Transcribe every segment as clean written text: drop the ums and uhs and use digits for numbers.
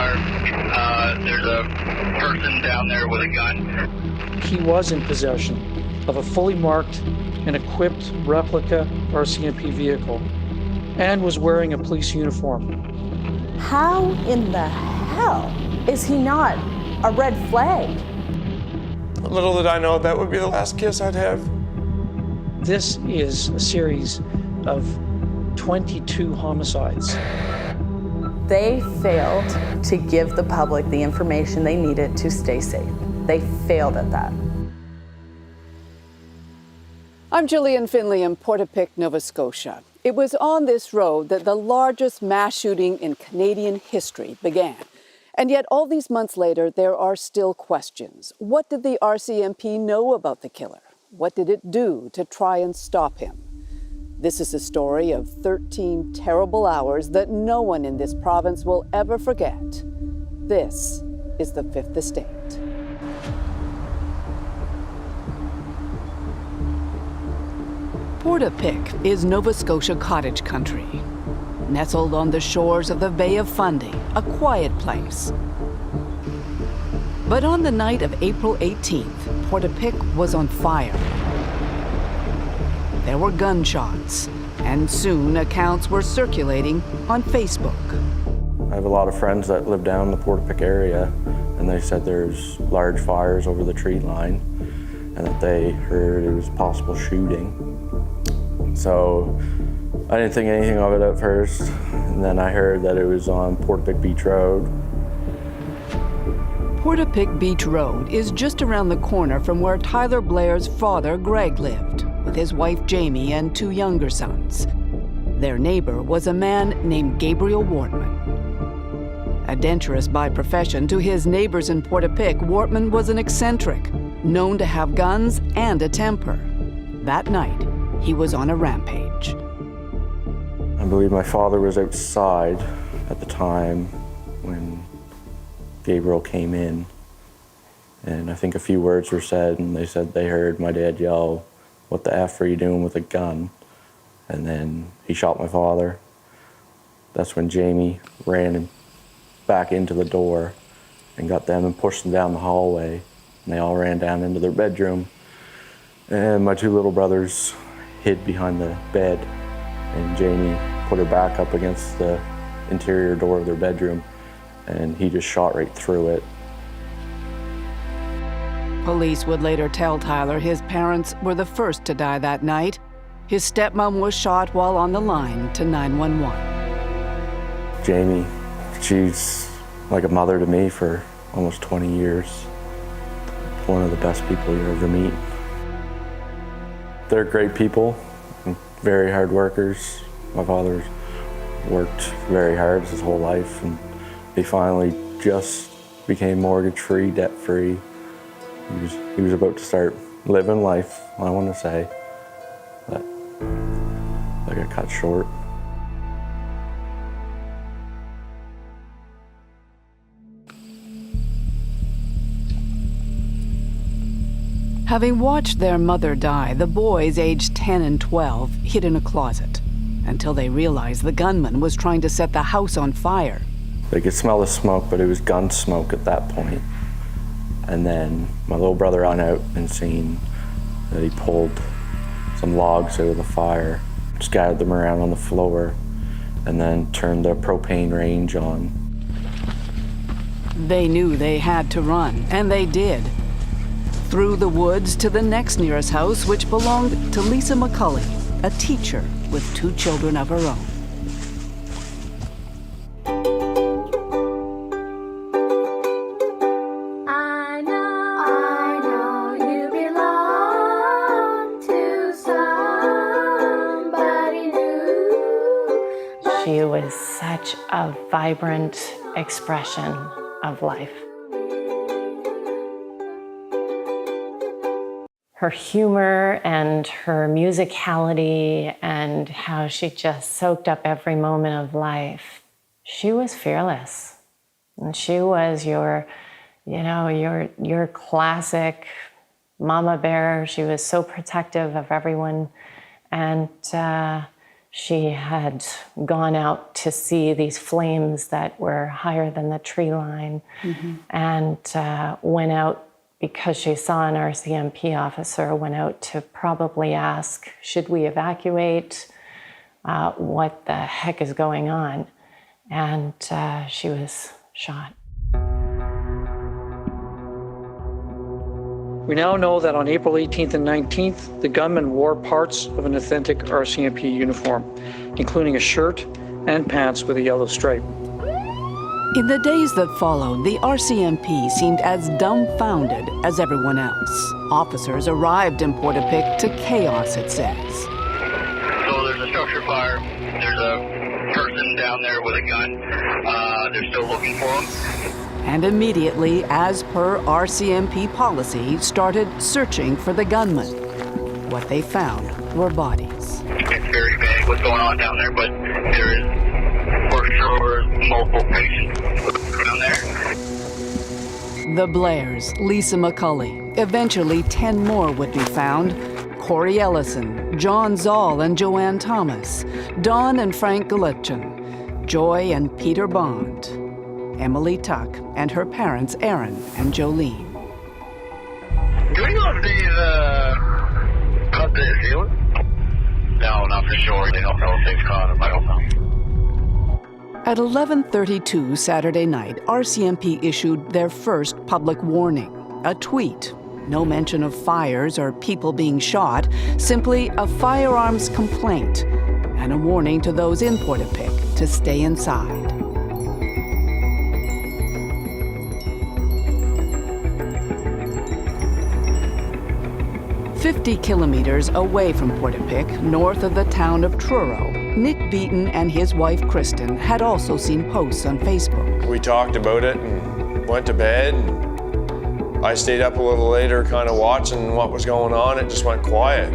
car. There's a person down there with a gun. He was in possession of a fully marked and equipped replica RCMP vehicle and was wearing a police uniform. How in the hell is he not a red flag? Little did I know that would be the last kiss I'd have. This is a series of 22 homicides. They failed to give the public the information they needed to stay safe. They failed at that. I'm Gillian Finley in Portapique, Nova Scotia. It was on this road that the largest mass shooting in Canadian history began. And yet all these months later, there are still questions. What did the RCMP know about the killer? What did it do to try and stop him? This is a story of 13 terrible hours that no one in this province will ever forget. This is the Fifth Estate. Portapique is Nova Scotia cottage country, nestled on the shores of the Bay of Fundy, a quiet place. But on the night of April 18th, Portapique was on fire. There were gunshots, and soon accounts were circulating on Facebook. I have a lot of friends that live down in the Portapique area, and they said there's large fires over the tree line, and that they heard it was possible shooting. So I didn't think anything of it at first, and then I heard that it was on Portapique Beach Road. Portapique Beach Road is just around the corner from where Tyler Blair's father, Greg, lived, with his wife, Jamie, and 2 younger sons. Their neighbor was a man named Gabriel Wortman. Adventurous by profession to his neighbors in Portapique, Wortman was an eccentric, known to have guns and a temper. That night, he was on a rampage. I believe my father was outside at the time when Gabriel came in, and I think a few words were said, and they said they heard my dad yell, "What the F are you doing with a gun?" And then he shot my father. That's when Jamie ran back into the door and got them and pushed them down the hallway, and they all ran down into their bedroom. And my 2 little brothers hid behind the bed, and Jamie put her back up against the interior door of their bedroom, and he just shot right through it. Police would later tell Tyler his parents were the first to die that night. His stepmom was shot while on the line to 911. Jamie, she's like a mother to me for almost 20 years. One of the best people you ever meet. They're great people, very hard workers. My father's worked very hard his whole life, and he finally just became mortgage-free, debt-free. He was about to start living life, I want to say, but I got cut short. Having watched their mother die, the boys, aged 10 and 12, hid in a closet until they realized the gunman was trying to set the house on fire. They could smell the smoke, but it was gun smoke at that point. And then my little brother ran out and seen that he pulled some logs out of the fire, scattered them around on the floor, and then turned the propane range on. They knew they had to run, and they did. Through the woods to the next nearest house, which belonged to Lisa McCulley, a teacher with 2 children of her own. I know you belong to somebody new. She was such a vibrant expression of life. Her humor and her musicality and how she just soaked up every moment of life. She was fearless. And she was your classic mama bear. She was so protective of everyone. And She had gone out to see these flames that were higher than the tree line, and went out because she saw an RCMP officer, went out to probably ask, should we evacuate? What the heck is going on? And she was shot. We now know that on April 18th and 19th, the gunman wore parts of an authentic RCMP uniform, including a shirt and pants with a yellow stripe. In the days that followed, the RCMP seemed as dumbfounded as everyone else. Officers arrived in Portapique to chaos, it says. So there's a structure fire. There's a person down there with a gun. They're still looking for him. And immediately, as per RCMP policy, started searching for the gunman. What they found were bodies. It's very vague what's going on down there, but there is for sure multiple patients down there. The Blairs, Lisa McCulley. Eventually, 10 more would be found. Corey Ellison, John Zoll and Joanne Thomas, Don and Frank Galitchin, Joy and Peter Bond, Emily Tuck, and her parents, Aaron and Jolene. Do we know if they've cut the ceiling? No, not for sure. They don't know if they've caught him. I don't know. At 11:32 Saturday night, RCMP issued their first public warning, a tweet. No mention of fires or people being shot, simply a firearms complaint and a warning to those in Portapique to stay inside. "50 kilometers away from Portapique, north of the town of Truro, Nick Beaton and his wife Kristen had also seen posts on Facebook. We talked about it and went to bed. I stayed up a little later kind of watching what was going on. It just went quiet.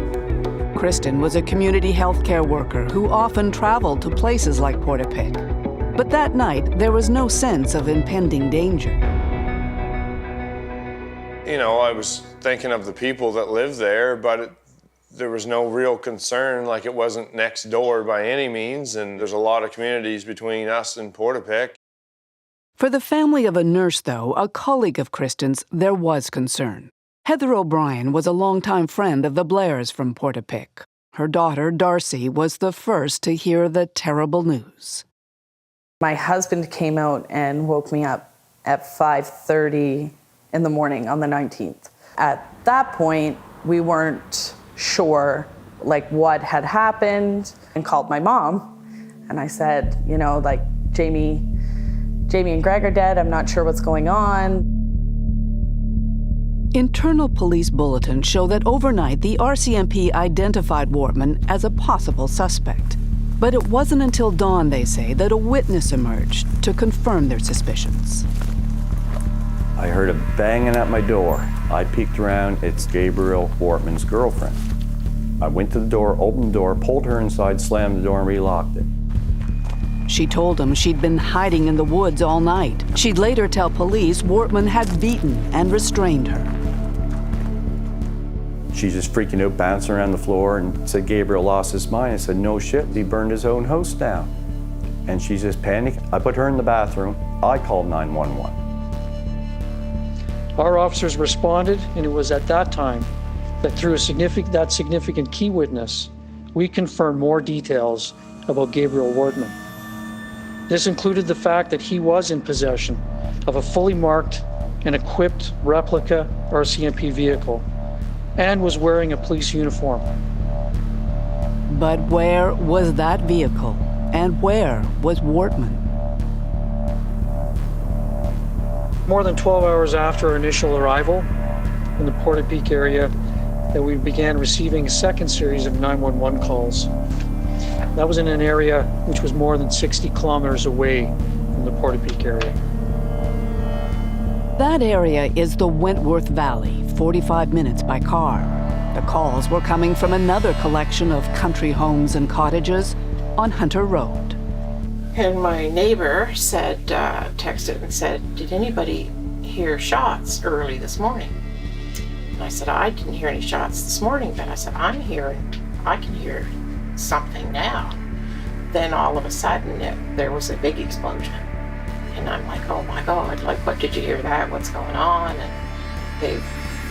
Kristen was a community healthcare worker who often traveled to places like Portapique. But that night, there was no sense of impending danger. You know, I was thinking of the people that live there, but there was no real concern, like it wasn't next door by any means, and there's a lot of communities between us and Portapique. For the family of a nurse, though, a colleague of Kristen's, there was concern. Heather O'Brien was a longtime friend of the Blairs from Portapique. Her daughter, Darcy, was the first to hear the terrible news. My husband came out and woke me up at 5:30 in the morning on the 19th. At that point, we weren't sure what had happened, and called my mom. And I said, Jamie and Greg are dead. I'm not sure what's going on. Internal police bulletins show that overnight the RCMP identified Wortman as a possible suspect. But it wasn't until dawn, they say, that a witness emerged to confirm their suspicions. I heard a banging at my door. I peeked around. It's Gabriel Wortman's girlfriend. I went to the door, opened the door, pulled her inside, slammed the door, and relocked it. She told him she'd been hiding in the woods all night. She'd later tell police Wortman had beaten and restrained her. She's just freaking out, bouncing around the floor, and said Gabriel lost his mind. I said, no shit, he burned his own house down. And she's just panicked. I put her in the bathroom. I called 911. Our officers responded, and it was at that time that through that significant key witness, we confirmed more details about Gabriel Wortman. This included the fact that he was in possession of a fully marked and equipped replica RCMP vehicle and was wearing a police uniform. But where was that vehicle? And where was Wortman? More than 12 hours after our initial arrival in the Portapique area, that we began receiving a second series of 911 calls. That was in an area which was more than 60 kilometers away from the Portapique area. That area is the Wentworth Valley, 45 minutes by car. The calls were coming from another collection of country homes and cottages on Hunter Road. And my neighbor said, texted and said, did anybody hear shots early this morning? And I said, I didn't hear any shots this morning, but I said, I can hear something now. then all of a sudden there was a big explosion. And I'm like, oh my God, like, what, did you hear that? What's going on? And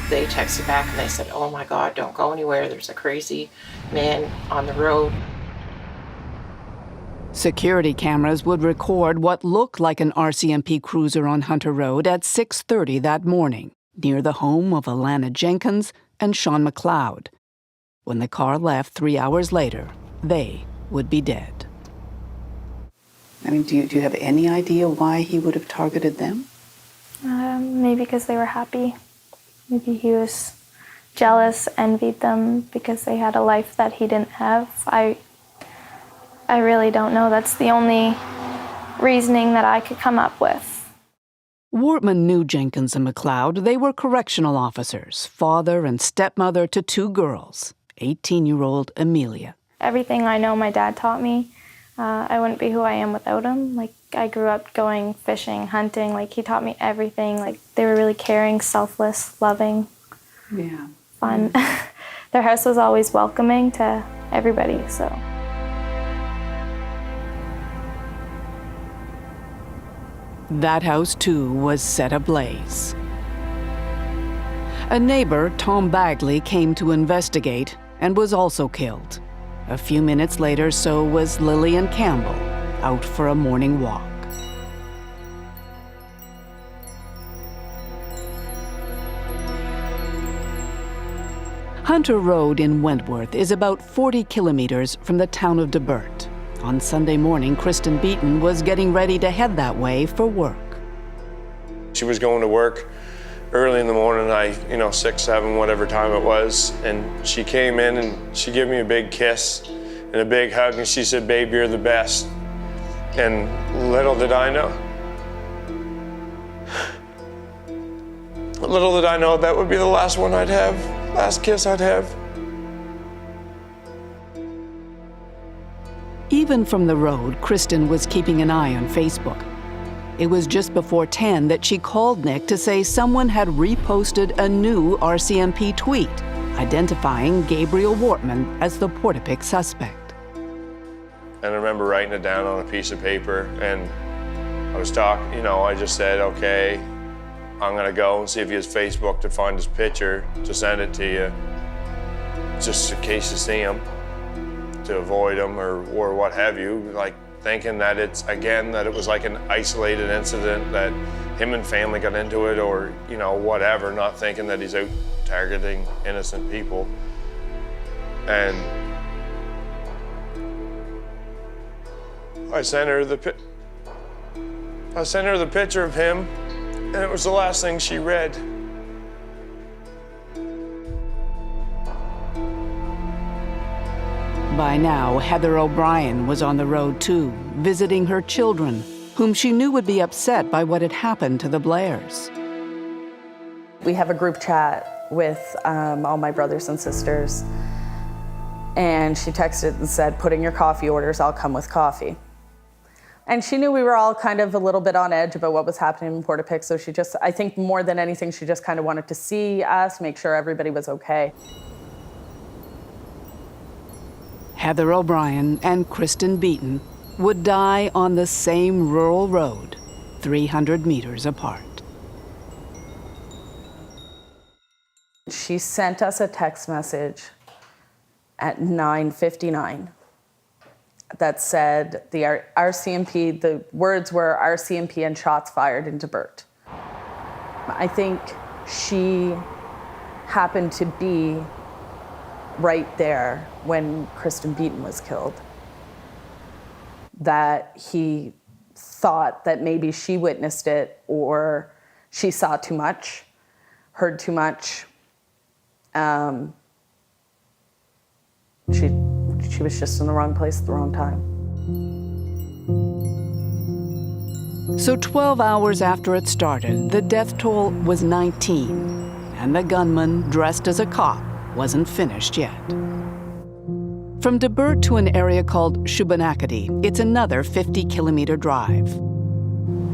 they texted back and they said, oh my God, don't go anywhere. There's a crazy man on the road. Security cameras would record what looked like an RCMP cruiser on Hunter Road at 6:30 that morning, near the home of Alana Jenkins and Sean McLeod. When the car left 3 hours later, they would be dead. I mean, do you have any idea why he would have targeted them? Maybe because they were happy. Maybe he was jealous, envied them because they had a life that he didn't have. I really don't know. That's the only reasoning that I could come up with. Wortman knew Jenkins and McLeod. They were correctional officers, father and stepmother to 2 girls, 18-year-old Amelia. Everything I know my dad taught me, I wouldn't be who I am without him. Like, I grew up going fishing, hunting. Like, he taught me everything. Like, they were really caring, selfless, loving, fun. Their house was always welcoming to everybody, so. That house, too, was set ablaze. A neighbor, Tom Bagley, came to investigate and was also killed. A few minutes later, so was Lillian Campbell, out for a morning walk. Hunter Road in Wentworth is about 40 kilometers from the town of Debert. On Sunday morning, Kristen Beaton was getting ready to head that way for work. She was going to work early in the morning, 6, 7, whatever time it was, and she came in and she gave me a big kiss and a big hug, and she said, "Babe, you're the best." And little did I know that would be the last one I'd have, last kiss I'd have. Even from the road, Kristen was keeping an eye on Facebook. It was just before 10 that she called Nick to say someone had reposted a new RCMP tweet identifying Gabriel Wortman as the Portapique suspect. And I remember writing it down on a piece of paper, and I was talking, I just said, okay, I'm gonna go and see if he has Facebook to find his picture, to send it to you, just in case you see him, to avoid him or what have you, like thinking that that it was like an isolated incident, that him and family got into it or, whatever, not thinking that he's out targeting innocent people. And I sent her the picture of him, and it was the last thing she read. By now, Heather O'Brien was on the road too, visiting her children, whom she knew would be upset by what had happened to the Blairs. We have a group chat with all my brothers and sisters, and she texted and said, "Put in your coffee orders, I'll come with coffee." And she knew we were all kind of a little bit on edge about what was happening in Portapique, so she just, I think more than anything, she just kind of wanted to see us, make sure everybody was okay. Heather O'Brien and Kristen Beaton would die on the same rural road, 300 meters apart. She sent us a text message at 9:59 that said the RCMP, the words were RCMP and shots fired into Bert. I think she happened to be right there when Kristen Beaton was killed. That he thought that maybe she witnessed it or she saw too much, heard too much. She was just in the wrong place at the wrong time. So 12 hours after it started, the death toll was 19, and the gunman, dressed as a cop, wasn't finished yet. From Debert to an area called Shubenacadie, it's another 50-kilometer drive.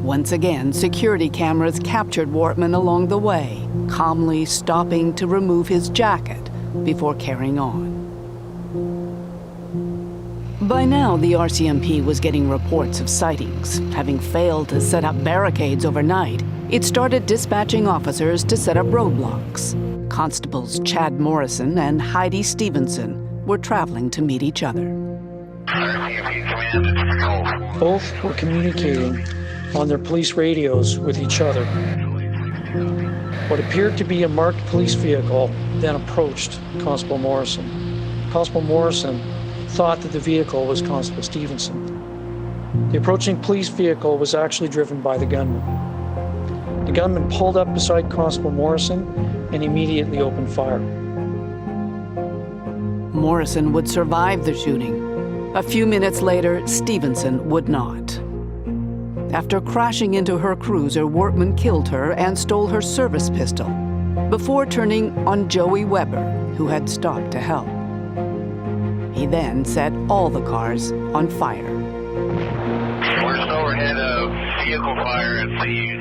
Once again, security cameras captured Wortman along the way, calmly stopping to remove his jacket before carrying on. By now, the RCMP was getting reports of sightings. Having failed to set up barricades overnight, it started dispatching officers to set up roadblocks. Constables Chad Morrison and Heidi Stevenson were traveling to meet each other. Both were communicating on their police radios with each other. What appeared to be a marked police vehicle then approached Constable Morrison. Constable Morrison thought that the vehicle was Constable Stevenson. The approaching police vehicle was actually driven by the gunman. The gunman pulled up beside Constable Morrison and immediately opened fire. Morrison would survive the shooting. A few minutes later, Stevenson would not. After crashing into her cruiser, Wortman killed her and stole her service pistol before turning on Joey Weber, who had stopped to help. He then set all the cars on fire. We're still overhead of vehicle fire at the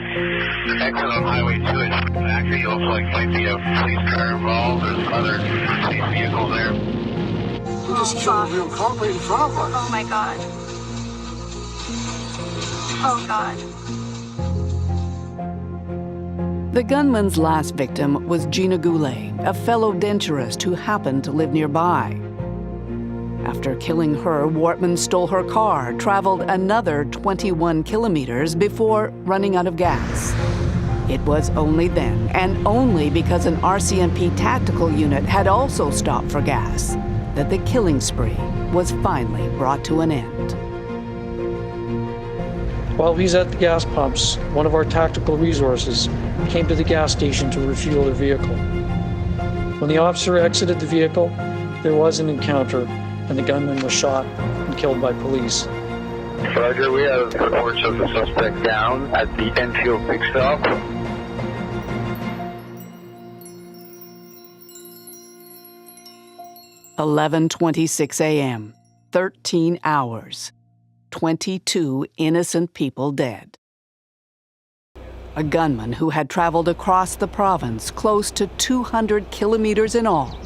exit on Highway 2. It actually looks like might be a police car involved. There's other police vehicles there. We just killed a real concrete in front of us. Oh my God. Oh God. The gunman's last victim was Gina Goulet, a fellow denturist who happened to live nearby. After killing her, Wortman stole her car, traveled another 21 kilometers before running out of gas. It was only then, and only because an RCMP tactical unit had also stopped for gas, that the killing spree was finally brought to an end. While he's at the gas pumps, one of our tactical resources came to the gas station to refuel their vehicle. When the officer exited the vehicle, there was an encounter, and the gunman was shot and killed by police. Roger, we have reports of the suspect down at the Enfield Big Stop. $11:26 a.m., 13 hours, 22 innocent people dead. A gunman who had traveled across the province close to 200 kilometers in all,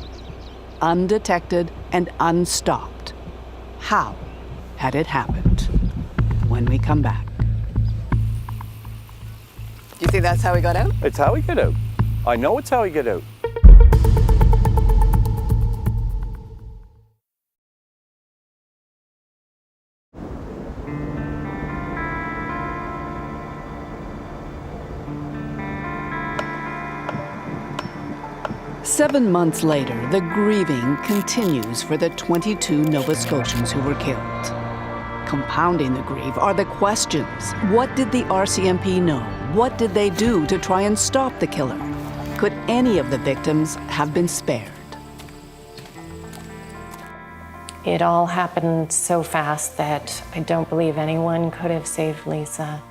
undetected and unstopped. How had it happened? When we come back. Do you think that's how he got out? It's how he got out. I know it's how he got out. Seven months later, the grieving continues for the 22 Nova Scotians who were killed. Compounding the grief are the questions. What did the RCMP know? What did they do to try and stop the killer? Could any of the victims have been spared? It all happened so fast that I don't believe anyone could have saved Lisa.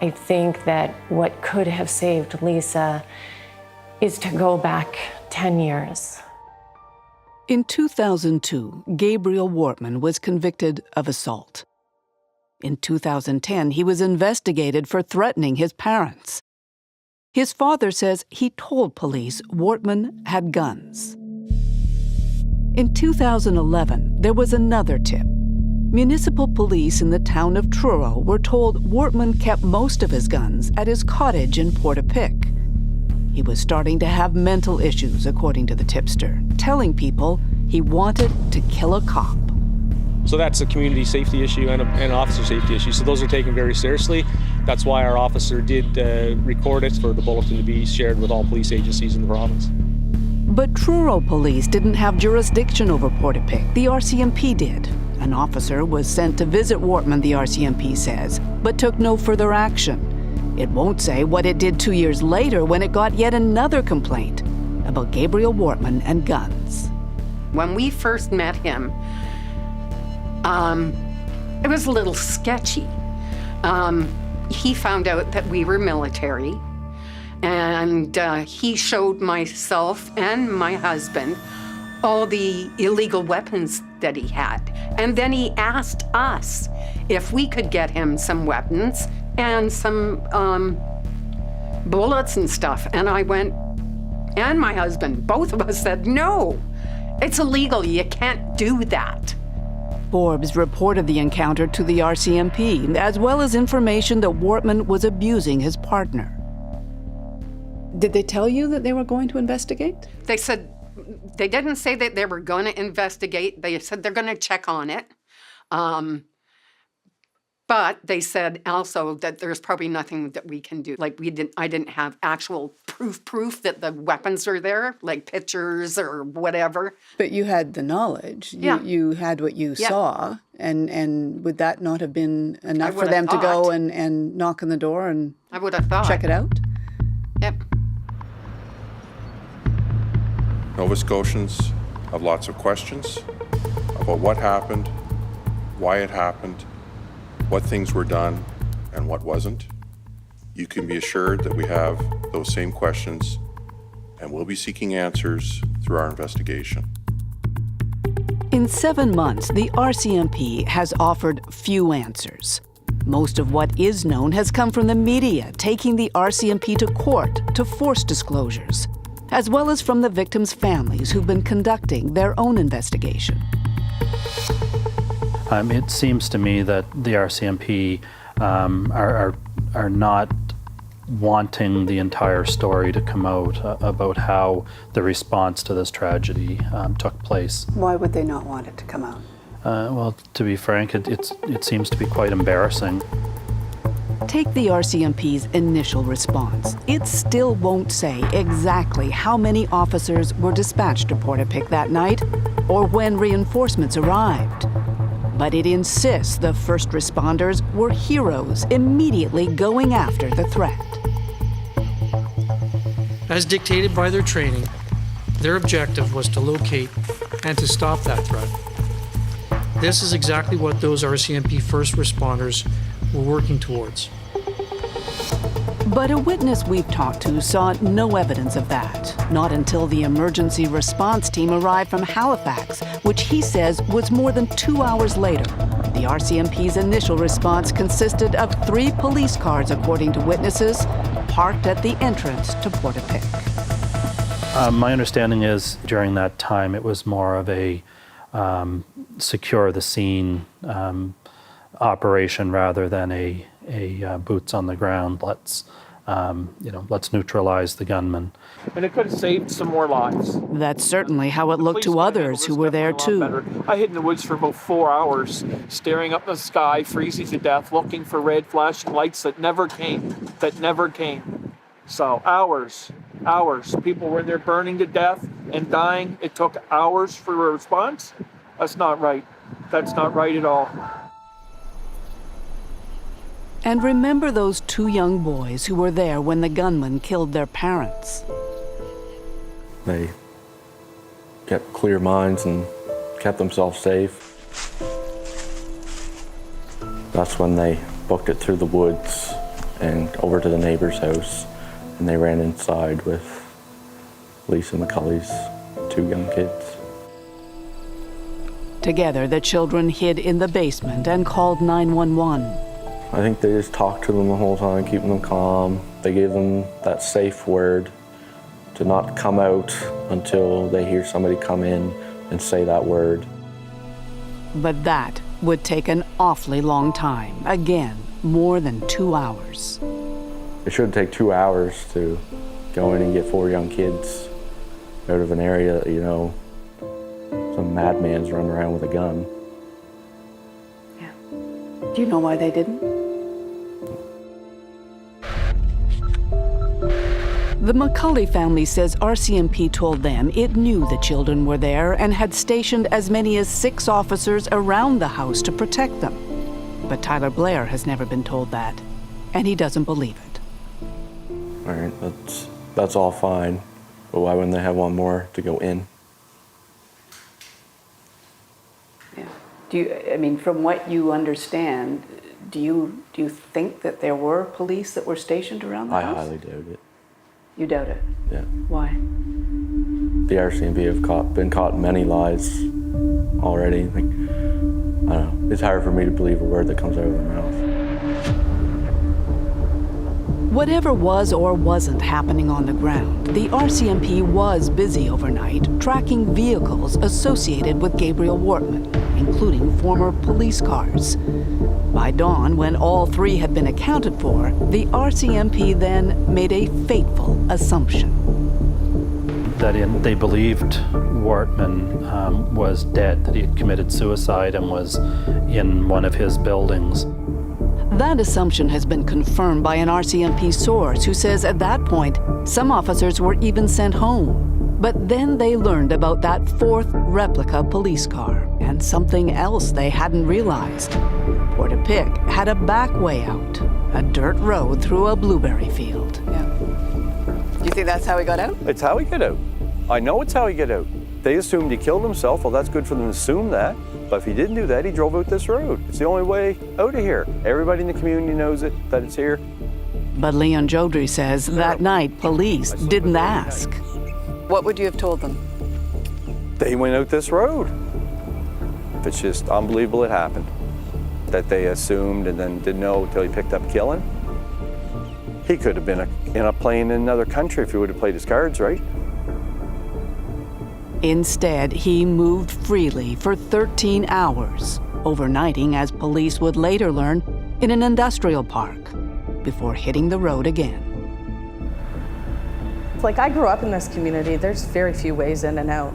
I think that what could have saved Lisa is to go back 10 years. In 2002, Gabriel Wortman was convicted of assault. In 2010, he was investigated for threatening his parents. His father says he told police Wortman had guns. In 2011, there was another tip. Municipal police in the town of Truro were told Wortman kept most of his guns at his cottage in Portapique. He was starting to have mental issues, according to the tipster, telling people he wanted to kill a cop. So that's a community safety issue and an officer safety issue. So those are taken very seriously. That's why our officer did record it for the bulletin to be shared with all police agencies in the province. But Truro police didn't have jurisdiction over Portapique. The RCMP did. An officer was sent to visit Wortman, the RCMP says, but took no further action. It won't say what it did 2 years later when it got yet another complaint about Gabriel Wortman and guns. When we first met him, it was a little sketchy. He found out that we were military, and he showed myself and my husband all the illegal weapons that he had. And then he asked us if we could get him some weapons and some bullets and stuff. And I went, and my husband, both of us said, no, it's illegal, you can't do that. Forbes reported the encounter to the RCMP, as well as information that Wortman was abusing his partner. Did they tell you that they were going to investigate? They said, they didn't say that they were going to investigate. They said they're going to check on it. But they said also that there's probably nothing that we can do. Like I didn't have actual proof that the weapons are there, like pictures or whatever. But you had the knowledge. Yeah. You had what you saw. And would that not have been enough for would them have to go thought. and knock on the door and I would have thought. check it out? Yep. Nova Scotians have lots of questions about what happened, why it happened, what things were done, and what wasn't. You can be assured that we have those same questions, and we'll be seeking answers through our investigation. In 7 months, the RCMP has offered few answers. Most of what is known has come from the media, taking the RCMP to court to force disclosures, as well as from the victims' families who've been conducting their own investigation. It seems to me that the RCMP are not wanting the entire story to come out about how the response to this tragedy took place. Why would they not want it to come out? Well, to be frank, it seems to be quite embarrassing. Take the RCMP's initial response. It still won't say exactly how many officers were dispatched to Portapique that night or when reinforcements arrived. But it insists the first responders were heroes immediately going after the threat. As dictated by their training, their objective was to locate and to stop that threat. This is exactly what those RCMP first responders were working towards. But a witness we've talked to saw no evidence of that, not until the emergency response team arrived from Halifax, which he says was more than 2 hours later. The RCMP's initial response consisted of 3 police cars, according to witnesses, parked at the entrance to Portapique. My understanding is during that time it was more of a secure the scene operation rather than a boots on the ground. Let's neutralize the gunman. And it could have saved some more lives. That's certainly how it looked to others who were there too. I hid in the woods for about 4 hours, staring up the sky, freezing to death, looking for red flashing lights that never came. So hours. People were in there burning to death and dying. It took hours for a response. That's not right. That's not right at all. And remember those 2 young boys who were there when the gunman killed their parents. They kept clear minds and kept themselves safe. That's when they booked it through the woods and over to the neighbor's house, and they ran inside with Lisa McCulley's 2 young kids. Together, the children hid in the basement and called 911. I think they just talked to them the whole time, keeping them calm. They gave them that safe word to not come out until they hear somebody come in and say that word. But that would take an awfully long time. Again, more than 2 hours. It should take 2 hours to go in and get 4 young kids out of an area that, some madman's running around with a gun. Yeah. Do you know why they didn't? The McCulley family says RCMP told them it knew the children were there and had stationed as many as 6 officers around the house to protect them. But Tyler Blair has never been told that, and he doesn't believe it. All right, that's all fine, but why wouldn't they have one more to go in? Yeah. From what you understand, do you think that there were police that were stationed around the house? I highly doubt it. You doubt it? Yeah. Why? The RCMP have been caught in many lies already. I don't know. It's hard for me to believe a word that comes out of their mouth. Whatever was or wasn't happening on the ground, the RCMP was busy overnight tracking vehicles associated with Gabriel Wortman, including former police cars. By dawn, when all three had been accounted for, the RCMP then made a fateful assumption. That they believed Wortman was dead, that he had committed suicide and was in one of his buildings. That assumption has been confirmed by an RCMP source who says at that point, some officers were even sent home. But then they learned about that fourth replica police car and something else they hadn't realized. Portapique had a back way out, a dirt road through a blueberry field. Yeah. Do you think that's how he got out? It's how he got out. I know it's how he got out. They assumed he killed himself. Well, that's good for them to assume that. But if he didn't do that, he drove out this road. It's the only way out of here. Everybody in the community knows it, that it's here. But Leon Jodry says that night police didn't ask. What would you have told them? They went out this road. It's just unbelievable it happened. That they assumed and then didn't know until he picked up killing. He could have been in a plane in another country if he would have played his cards right. Instead, he moved freely for 13 hours, overnighting, as police would later learn, in an industrial park, before hitting the road again. Like, I grew up in this community. There's very few ways in and out.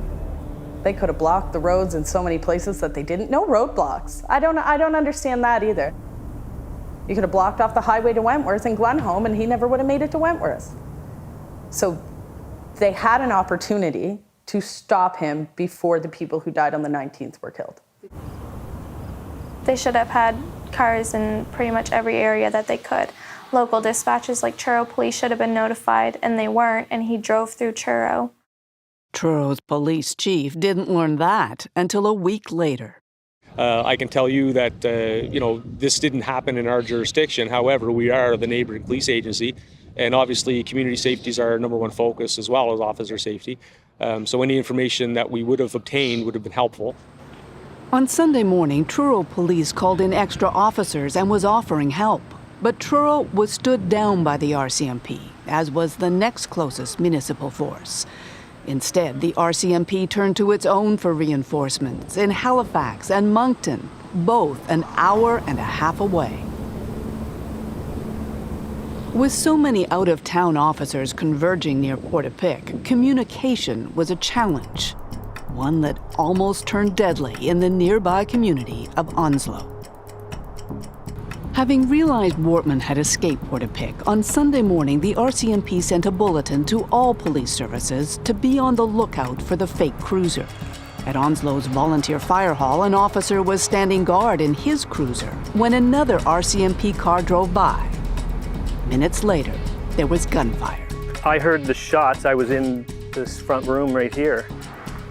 They could have blocked the roads in so many places that they didn't. No roadblocks. I don't understand that either. You could have blocked off the highway to Wentworth and Glenholm, and he never would have made it to Wentworth. So they had an opportunity to stop him before the people who died on the 19th were killed. They should have had cars in pretty much every area that they could. Local dispatches like Truro Police should have been notified, and they weren't, and he drove through Truro. Truro's police chief didn't learn that until a week later. I can tell you that, this didn't happen in our jurisdiction. However, we are the neighboring police agency, and obviously community safety is our number one focus as well as officer safety. So any information that we would have obtained would have been helpful. On Sunday morning, Truro Police called in extra officers and was offering help. But Truro was stood down by the RCMP, as was the next closest municipal force. Instead, the RCMP turned to its own for reinforcements in Halifax and Moncton, both an hour and a half away. With so many out-of-town officers converging near Portapique, communication was a challenge, one that almost turned deadly in the nearby community of Onslow. Having realized Wortman had escaped Portapique, on Sunday morning the RCMP sent a bulletin to all police services to be on the lookout for the fake cruiser. At Onslow's volunteer fire hall, an officer was standing guard in his cruiser when another RCMP car drove by. Minutes later, there was gunfire. I heard the shots. I was in this front room right here.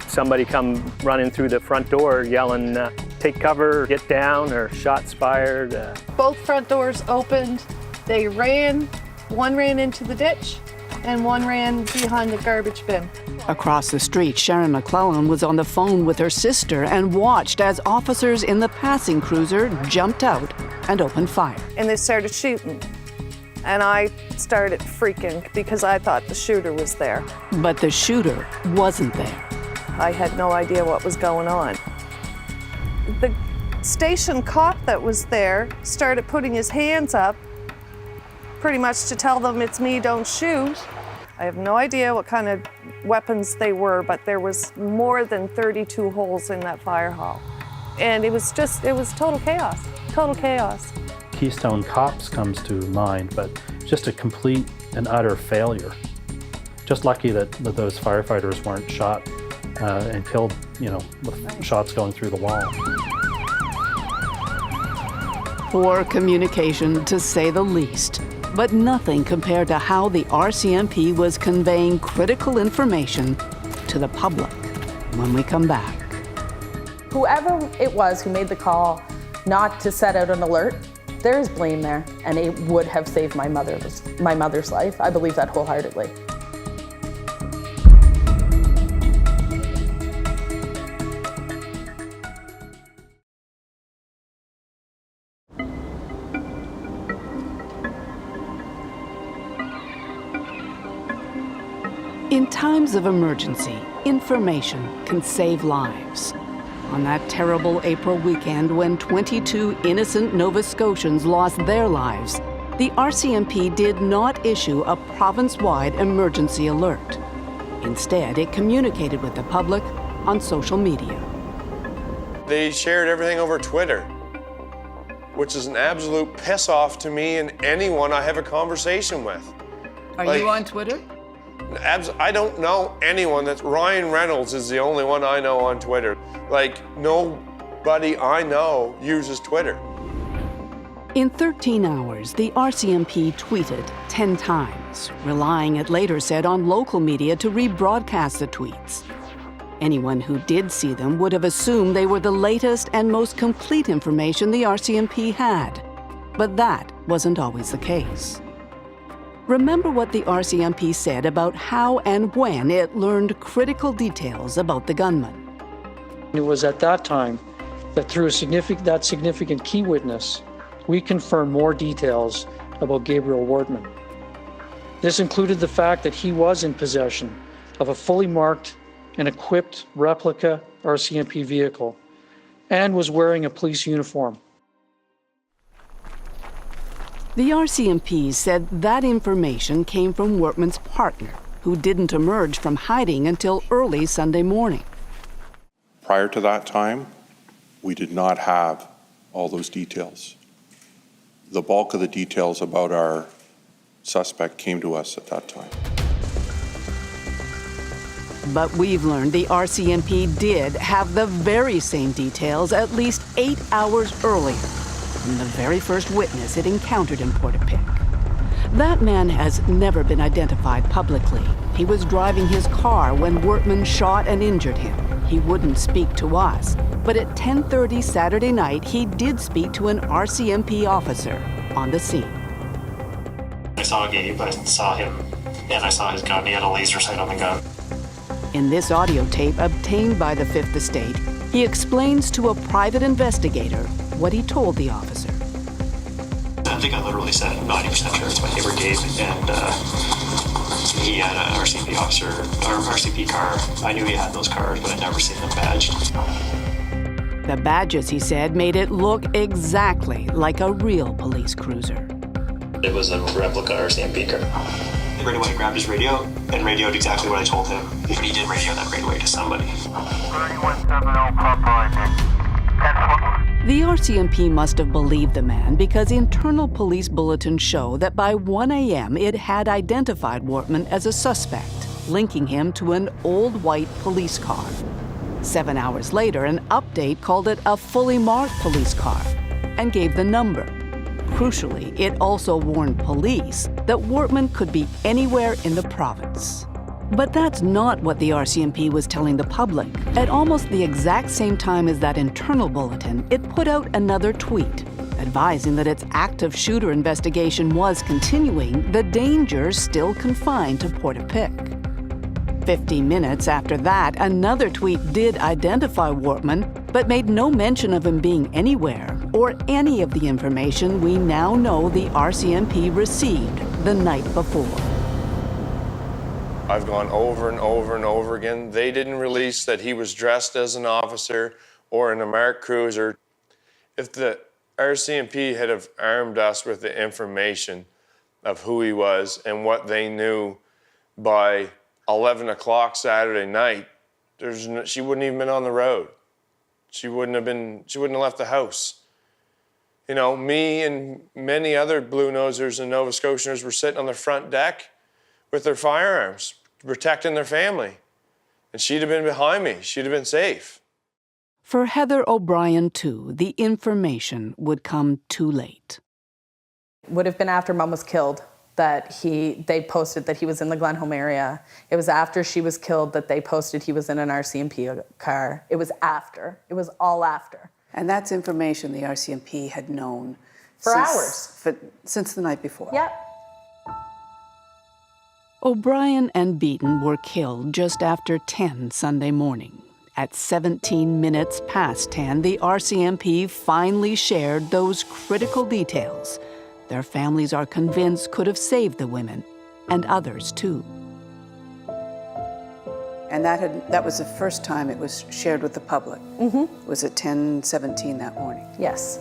Somebody come running through the front door yelling, take cover, get down, or shots fired. Both front doors opened. They ran. One ran into the ditch and one ran behind the garbage bin. Across the street, Sharon McClellan was on the phone with her sister and watched as officers in the passing cruiser jumped out and opened fire. And they started shooting. And I started freaking because I thought the shooter was there. But the shooter wasn't there. I had no idea what was going on. The station cop that was there started putting his hands up pretty much to tell them, it's me, don't shoot. I have no idea what kind of weapons they were, but there was more than 32 holes in that fire hall. And it was total chaos, total chaos. Keystone Cops comes to mind, but just a complete and utter failure. Just lucky that those firefighters weren't shot and killed, with shots going through the wall. Poor communication, to say the least, but nothing compared to how the RCMP was conveying critical information to the public. When we come back. Whoever it was who made the call not to set out an alert, there is blame there, and it would have saved my mother's life. I believe that wholeheartedly. In times of emergency, information can save lives. On that terrible April weekend when 22 innocent Nova Scotians lost their lives, the RCMP did not issue a province-wide emergency alert. Instead, it communicated with the public on social media. They shared everything over Twitter, which is an absolute piss-off to me and anyone I have a conversation with. Are you on Twitter? I don't know anyone that's... Ryan Reynolds is the only one I know on Twitter. Like, nobody I know uses Twitter. In 13 hours, the RCMP tweeted 10 times, relying, it later said, on local media to rebroadcast the tweets. Anyone who did see them would have assumed they were the latest and most complete information the RCMP had. But that wasn't always the case. Remember what the RCMP said about how and when it learned critical details about the gunman. It was at that time that through that significant key witness, we confirmed more details about Gabriel Wortman. This included the fact that he was in possession of a fully marked and equipped replica RCMP vehicle and was wearing a police uniform. The RCMP said that information came from Wortman's partner, who didn't emerge from hiding until early Sunday morning. Prior to that time, we did not have all those details. The bulk of the details about our suspect came to us at that time. But we've learned the RCMP did have the very same details at least 8 hours earlier from the very first witness it encountered in Portapique. That man has never been identified publicly. He was driving his car when Wortman shot and injured him. He wouldn't speak to us, but at 10:30 Saturday night, he did speak to an RCMP officer on the scene. I saw Gabe, I saw him, and I saw his gun. He had a laser sight on the gun. In this audio tape obtained by the Fifth Estate, he explains to a private investigator what he told the officer. I think I literally said, I'm 90% sure it's my neighbor Gabe, and he had an RCMP officer, or RCMP car. I knew he had those cars, but I'd never seen them badged. The badges, he said, made it look exactly like a real police cruiser. It was a replica RCMP car. Right away, grabbed his radio and radioed exactly what I told him. He did radio that right away to somebody. 3170 Popeye, The RCMP must have believed the man because internal police bulletins show that by 1 a.m. it had identified Wortman as a suspect, linking him to an old white police car. 7 hours later, an update called it a fully marked police car and gave the number. Crucially, it also warned police that Wortman could be anywhere in the province. But that's not what the RCMP was telling the public. At almost the exact same time as that internal bulletin, it put out another tweet, advising that its active shooter investigation was continuing, the danger still confined to Portapique. 50 minutes after that, another tweet did identify Wortman, but made no mention of him being anywhere or any of the information we now know the RCMP received the night before. I've gone over and over and over again. They didn't release that he was dressed as an officer or in a marked cruiser. If the RCMP had have armed us with the information of who he was and what they knew by 11 o'clock Saturday night, she wouldn't even been on the road. She wouldn't have left the house. You know, me and many other Blue Nosers and Nova Scotians were sitting on the front deck with their firearms, protecting their family. And she'd have been behind me. She'd have been safe. For Heather O'Brien, too, the information would come too late. Would have been after Mom was killed that they posted that he was in the Glenholm area. It was after she was killed that they posted he was in an RCMP car. It was after. It was all after. And that's information the RCMP had known for hours. Since the night before. Yep. O'Brien and Beaton were killed just after 10 Sunday morning. At 17 minutes past 10, the RCMP finally shared those critical details their families are convinced could have saved the women, and others too. And that was the first time it was shared with the public. Mm-hmm. Was it 10:17 that morning? Yes.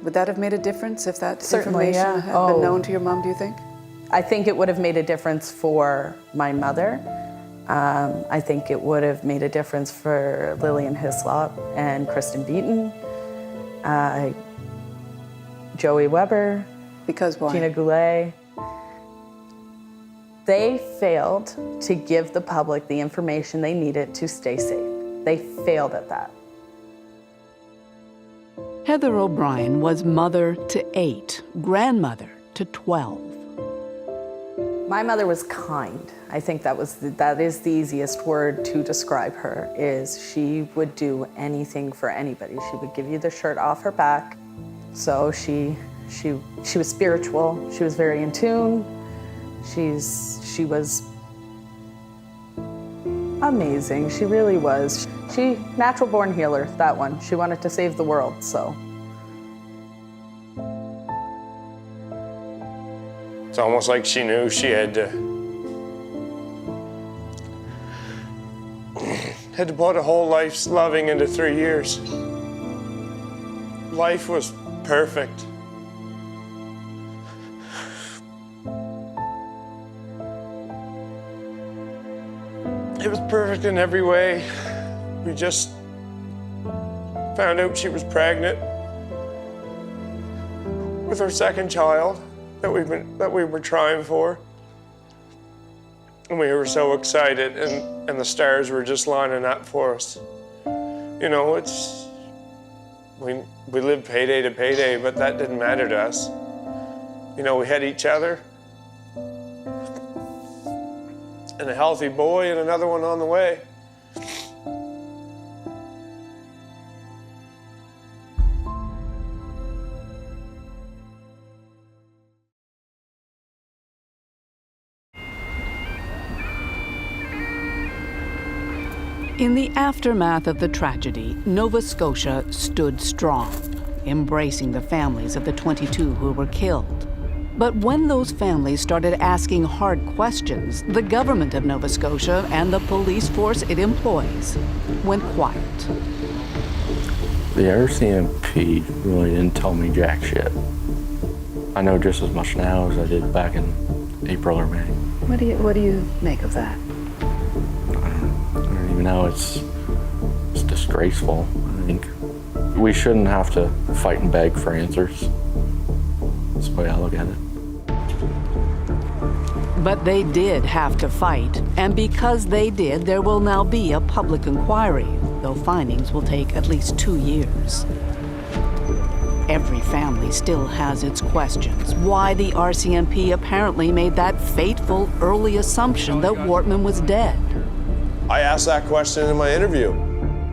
Would that have made a difference if that Certainly, information yeah. had been known to your mom, do you think? I think it would have made a difference for my mother. I think it would have made a difference for Lillian Hislop and Kristen Beaton, Joey Weber. Because why? Tina Goulet. They failed to give the public the information they needed to stay safe. They failed at that. Heather O'Brien was mother to 8, grandmother to 12. My mother was kind. I think that is the easiest word to describe her, is she would do anything for anybody. She would give you the shirt off her back. So she was spiritual. She was very in tune. She was amazing. She really was. She, natural born healer, that one. She wanted to save the world, so. It's almost like she knew she had to put a whole life's loving into 3 years. Life was perfect. It was perfect in every way. We just found out she was pregnant with our second child that we were trying for. And we were so excited, and the stars were just lining up for us. You know, we lived payday to payday, but that didn't matter to us. You know, we had each other, and a healthy boy, and another one on the way. In the aftermath of the tragedy, Nova Scotia stood strong, embracing the families of the 22 who were killed. But when those families started asking hard questions, the government of Nova Scotia and the police force it employs went quiet. The RCMP really didn't tell me jack shit. I know just as much now as I did back in April or May. What do you make of that? Now it's disgraceful. I think we shouldn't have to fight and beg for answers. That's the way I look at it. But they did have to fight, and because they did, there will now be a public inquiry, though findings will take at least 2 years. Every family still has its questions. Why the RCMP apparently made that fateful early assumption that Wortman was dead. I asked that question in my interview.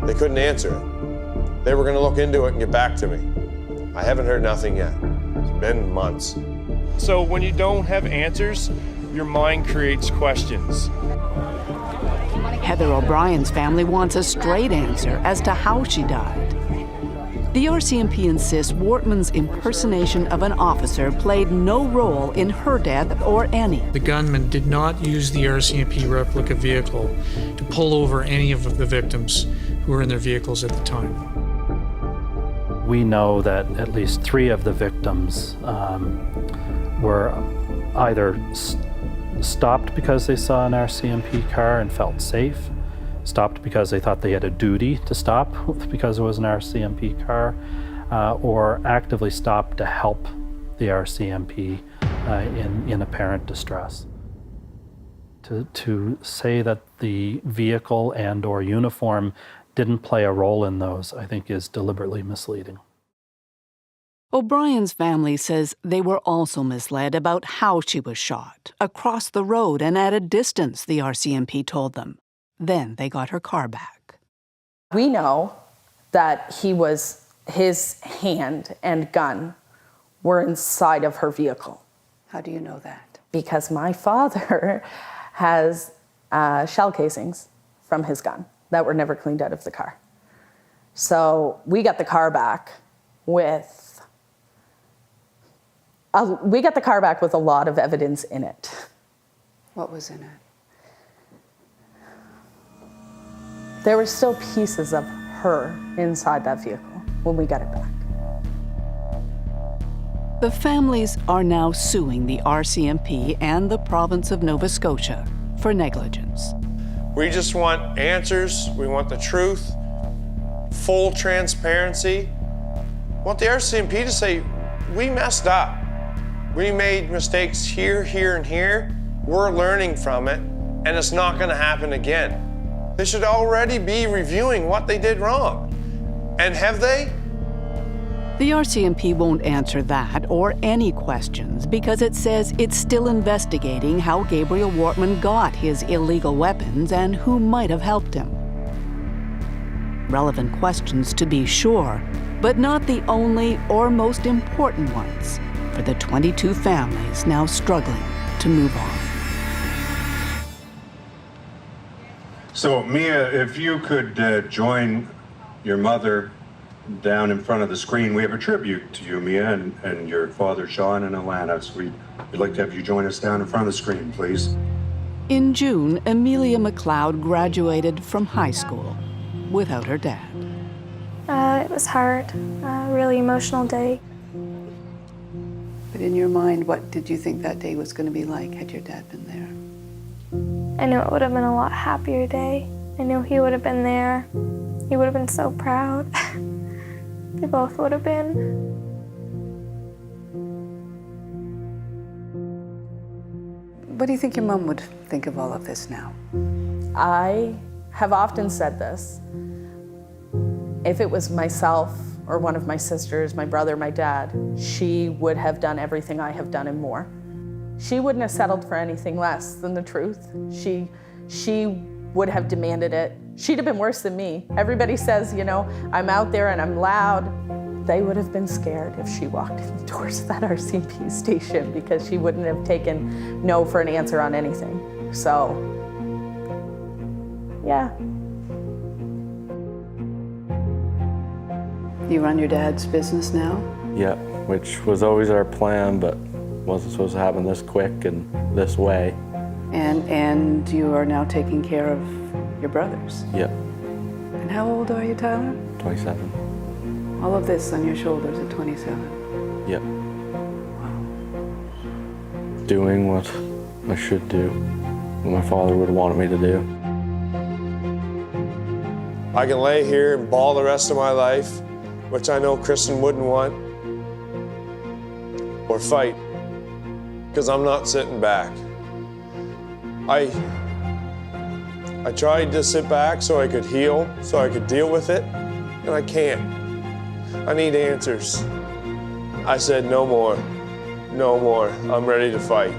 They couldn't answer it. They were going to look into it and get back to me. I haven't heard nothing yet. It's been months. So when you don't have answers, your mind creates questions. Heather O'Brien's family wants a straight answer as to how she died. The RCMP insists Wortman's impersonation of an officer played no role in her death or any. The gunman did not use the RCMP replica vehicle to pull over any of the victims who were in their vehicles at the time. We know that at least 3 of the victims were either stopped because they saw an RCMP car and felt safe, stopped because they thought they had a duty to stop because it was an RCMP car, or actively stopped to help the RCMP in apparent distress. To say that the vehicle and or uniform didn't play a role in those, I think, is deliberately misleading. O'Brien's family says they were also misled about how she was shot, across the road and at a distance, the RCMP told them. Then they got her car back. We know that his hand and gun were inside of her vehicle. How do you know that? Because my father has shell casings from his gun that were never cleaned out of the car. So we got the car back with a lot of evidence in it. What was in it? There were still pieces of her inside that vehicle when we got it back. The families are now suing the RCMP and the province of Nova Scotia for negligence. We just want answers. We want the truth, full transparency. We want the RCMP to say, we messed up. We made mistakes here, here, and here. We're learning from it, and it's not going to happen again. They should already be reviewing what they did wrong. And have they? The RCMP won't answer that or any questions because it says it's still investigating how Gabriel Wortman got his illegal weapons and who might have helped him. Relevant questions to be sure, but not the only or most important ones for the 22 families now struggling to move on. So, Mia, if you could join your mother down in front of the screen. We have a tribute to you, Mia, and your father, Sean, and Alana. So we'd like to have you join us down in front of the screen, please. In June, Amelia McLeod graduated from high school without her dad. It was hard, a really emotional day. But in your mind, what did you think that day was going to be like had your dad been there? I knew it would have been a lot happier day. I knew he would have been there. He would have been so proud. They both would have been. What do you think your mom would think of all of this now? I have often said this. If it was myself or one of my sisters, my brother, my dad, she would have done everything I have done and more. She wouldn't have settled for anything less than the truth. She would have demanded it. She'd have been worse than me. Everybody says, you know, I'm out there and I'm loud. They would have been scared if she walked in the doors of that RCMP station because she wouldn't have taken no for an answer on anything. So, yeah. You run your dad's business now? Yep, which was always our plan, but wasn't supposed to happen this quick and this way. And you are now taking care of your brothers? Yep. And how old are you, Tyler? 27. All of this on your shoulders at 27? Yep. Doing what I should do, what my father would have wanted me to do. I can lay here and bawl the rest of my life, which I know Kristen wouldn't want, or fight, because I'm not sitting back. I tried to sit back so I could heal, so I could deal with it, and I can't. I need answers. I said no more, no more. I'm ready to fight.